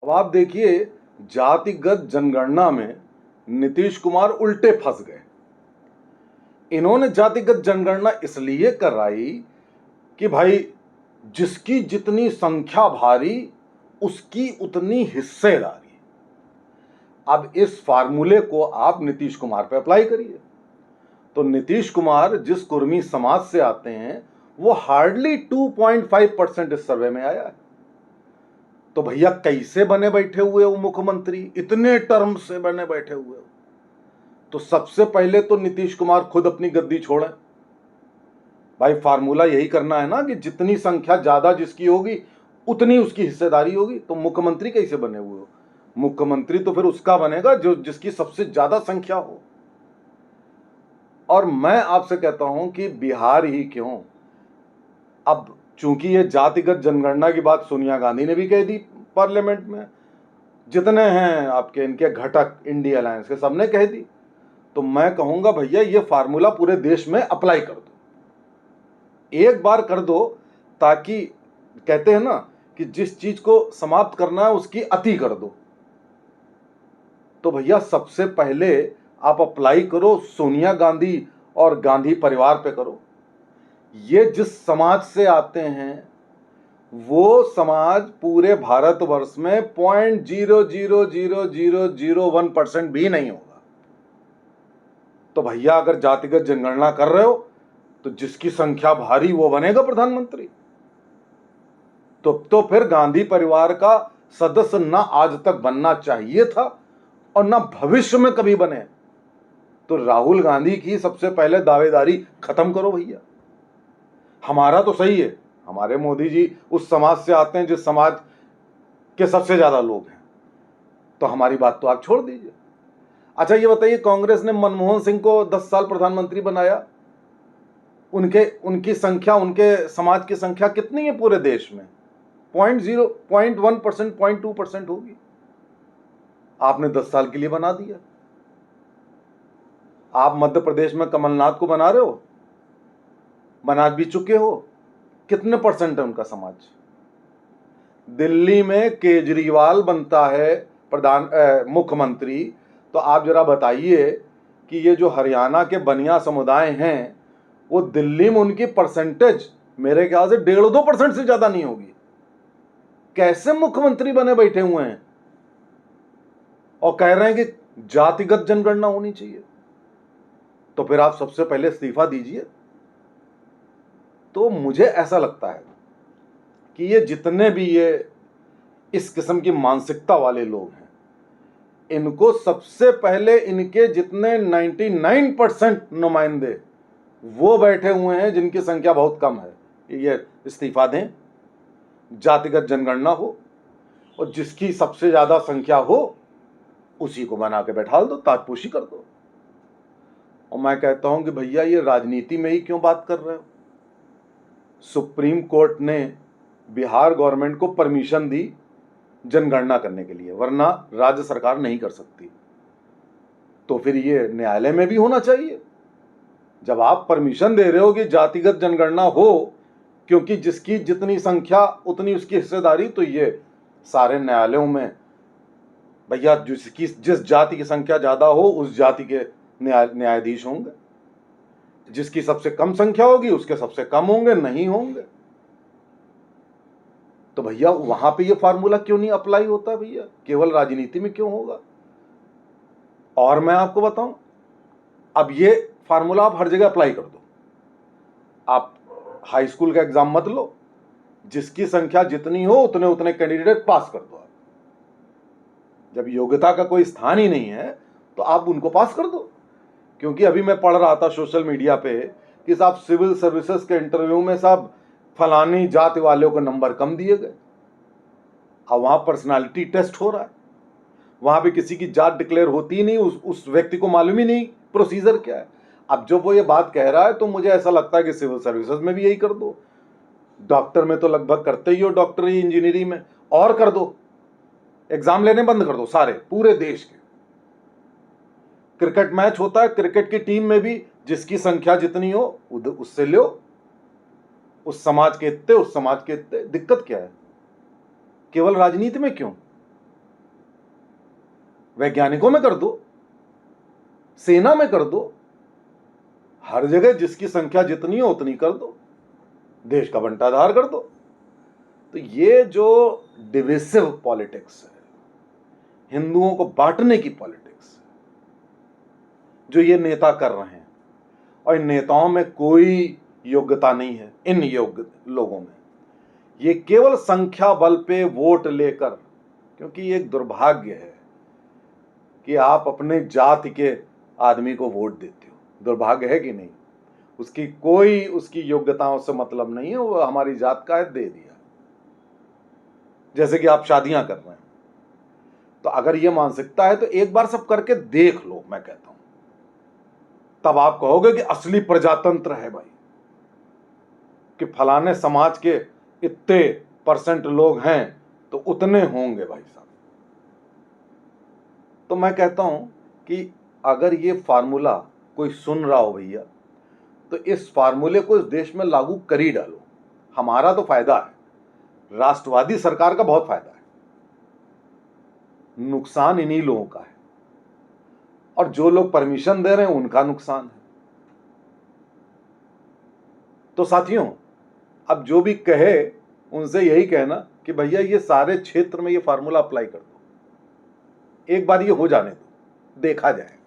अब आप देखिए, जातिगत जनगणना में नीतीश कुमार उल्टे फंस गए। इन्होंने जातिगत जनगणना इसलिए कराई कि भाई जिसकी जितनी संख्या भारी उसकी उतनी हिस्सेदारी। अब इस फार्मूले को आप नीतीश कुमार पे अप्लाई करिए। तो नीतीश कुमार जिस कुर्मी समाज से आते हैं वो हार्डली 2.5% इस सर्वे में आया है। तो भैया कैसे बने बैठे हुए हो मुख्यमंत्री, इतने टर्म से बने बैठे हुए हो। तो सबसे पहले तो नीतीश कुमार खुद अपनी गद्दी छोड़ें। भाई फार्मूला यही करना है ना कि जितनी संख्या ज्यादा जिसकी होगी उतनी उसकी हिस्सेदारी होगी। तो मुख्यमंत्री कैसे बने हुए हो? मुख्यमंत्री तो फिर उसका बनेगा जो जिसकी सबसे ज्यादा संख्या हो। और मैं आपसे कहता हूं कि बिहार ही क्यों, अब चूंकि ये जातिगत जनगणना की बात सोनिया गांधी ने भी कह दी पार्लियामेंट में, जितने हैं आपके इनके घटक इंडिया अलायंस के सबने कह दी, तो मैं कहूंगा भैया ये फार्मूला पूरे देश में अप्लाई कर दो, एक बार कर दो, ताकि कहते हैं ना कि जिस चीज को समाप्त करना है उसकी अति कर दो। तो भैया सबसे पहले आप अप्लाई करो सोनिया गांधी और गांधी परिवार पे करो। ये जिस समाज से आते हैं वो समाज पूरे भारतवर्ष में 0.00001% भी नहीं होगा। तो भैया अगर जातिगत जनगणना कर रहे हो तो जिसकी संख्या भारी वो बनेगा प्रधानमंत्री। तो फिर गांधी परिवार का सदस्य ना आज तक बनना चाहिए था और ना भविष्य में कभी बने। तो राहुल गांधी की सबसे पहले दावेदारी खत्म करो भैया। हमारा तो सही है, हमारे मोदी जी उस समाज से आते हैं जिस समाज के सबसे ज्यादा लोग हैं, तो हमारी बात तो आप छोड़ दीजिए। अच्छा ये बताइए, कांग्रेस ने मनमोहन सिंह को 10 साल प्रधानमंत्री बनाया, उनकी संख्या, उनके समाज की संख्या कितनी है पूरे देश में? 0.1%, 0.2% होगी। आपने 10 साल के लिए बना दिया। आप मध्य प्रदेश में कमलनाथ को बना रहे हो, बना भी चुके हो, कितने परसेंट है उनका समाज? दिल्ली में केजरीवाल बनता है मुख्यमंत्री, तो आप जरा बताइए कि ये जो हरियाणा के बनिया समुदाय हैं वो दिल्ली में उनकी परसेंटेज मेरे ख्याल से 1.5-2% से ज्यादा नहीं होगी। कैसे मुख्यमंत्री बने बैठे हुए हैं और कह रहे हैं कि जातिगत जनगणना होनी चाहिए? तो फिर आप सबसे पहले इस्तीफा दीजिए। तो मुझे ऐसा लगता है कि ये जितने भी ये इस किस्म की मानसिकता वाले लोग हैं, इनको सबसे पहले इनके जितने 99% नुमाइंदे वो बैठे हुए हैं जिनकी संख्या बहुत कम है, ये इस्तीफा दें, जातिगत जनगणना हो और जिसकी सबसे ज्यादा संख्या हो उसी को बना के बैठा दो, ताजपोशी कर दो। और मैं कहता हूं कि भैया ये राजनीति में ही क्यों बात कर रहे हो? सुप्रीम कोर्ट ने बिहार गवर्नमेंट को परमिशन दी जनगणना करने के लिए, वरना राज्य सरकार नहीं कर सकती। तो फिर ये न्यायालय में भी होना चाहिए। जब आप परमिशन दे रहे हो कि जातिगत जनगणना हो, क्योंकि जिसकी जितनी संख्या उतनी उसकी हिस्सेदारी, तो ये सारे न्यायालयों में भैया जिस जाति की संख्या ज्यादा हो उस जाति के न्यायाधीश होंगे, जिसकी सबसे कम संख्या होगी उसके सबसे कम होंगे, नहीं होंगे। तो भैया वहां पे ये फार्मूला क्यों नहीं अप्लाई होता भैया? केवल राजनीति में क्यों होगा? और मैं आपको बताऊं, अब ये फार्मूला आप हर जगह अप्लाई कर दो। आप हाई स्कूल का एग्जाम मत लो, जिसकी संख्या जितनी हो उतने उतने कैंडिडेट पास कर दो। आप जब योग्यता का कोई स्थान ही नहीं है तो आप उनको पास कर दो। क्योंकि अभी मैं पढ़ रहा था सोशल मीडिया पे कि साहब सिविल सर्विसेज के इंटरव्यू में साहब फलानी जाति वालों को नंबर कम दिए गए। अब वहां पर्सनालिटी टेस्ट हो रहा है, वहां भी किसी की जात डिक्लेयर होती ही नहीं, उस व्यक्ति को मालूम ही नहीं प्रोसीजर क्या है। अब जब वो ये बात कह रहा है तो मुझे ऐसा लगता है कि सिविल सर्विसेज में भी यही कर दो। डॉक्टर में तो लगभग करते ही हो, डॉक्टरी इंजीनियरिंग में और कर दो, एग्जाम लेने बंद कर दो सारे पूरे देश के। क्रिकेट मैच होता है, क्रिकेट की टीम में भी जिसकी संख्या जितनी हो उससे लो, उस समाज के इतने, उस समाज के इतने। दिक्कत क्या है? केवल राजनीति में क्यों? वैज्ञानिकों में कर दो, सेना में कर दो, हर जगह जिसकी संख्या जितनी हो उतनी कर दो, देश का बंटाधार कर दो। तो ये जो डिविसिव पॉलिटिक्स है, हिंदुओं को बांटने की पॉलिटिक्स जो ये नेता कर रहे हैं, और इन नेताओं में कोई योग्यता नहीं है, इन योग्य लोगों में, ये केवल संख्या बल पे वोट लेकर, क्योंकि ये एक दुर्भाग्य है कि आप अपने जाति के आदमी को वोट देते हो, दुर्भाग्य है कि नहीं? उसकी योग्यताओं से मतलब नहीं है, वो हमारी जात का है, दे दिया। जैसे कि आप शादियां कर रहे हैं, तो अगर ये मानसिकता है तो एक बार सब करके देख लो, मैं कहता हूं, तब आप कहोगे कि असली प्रजातंत्र है भाई, कि फलाने समाज के इतने % लोग हैं तो उतने होंगे भाई साहब। तो मैं कहता हूं कि अगर ये फार्मूला कोई सुन रहा हो भैया, तो इस फार्मूले को इस देश में लागू कर ही डालो। हमारा तो फायदा है, राष्ट्रवादी सरकार का बहुत फायदा है, नुकसान इन्हीं लोगों का है, और जो लोग परमिशन दे रहे हैं उनका नुकसान है। तो साथियों, अब जो भी कहे उनसे यही कहना कि भैया ये सारे क्षेत्र में ये फार्मूला अप्लाई कर दो, एक बार ये हो जाने दो, देखा जाए।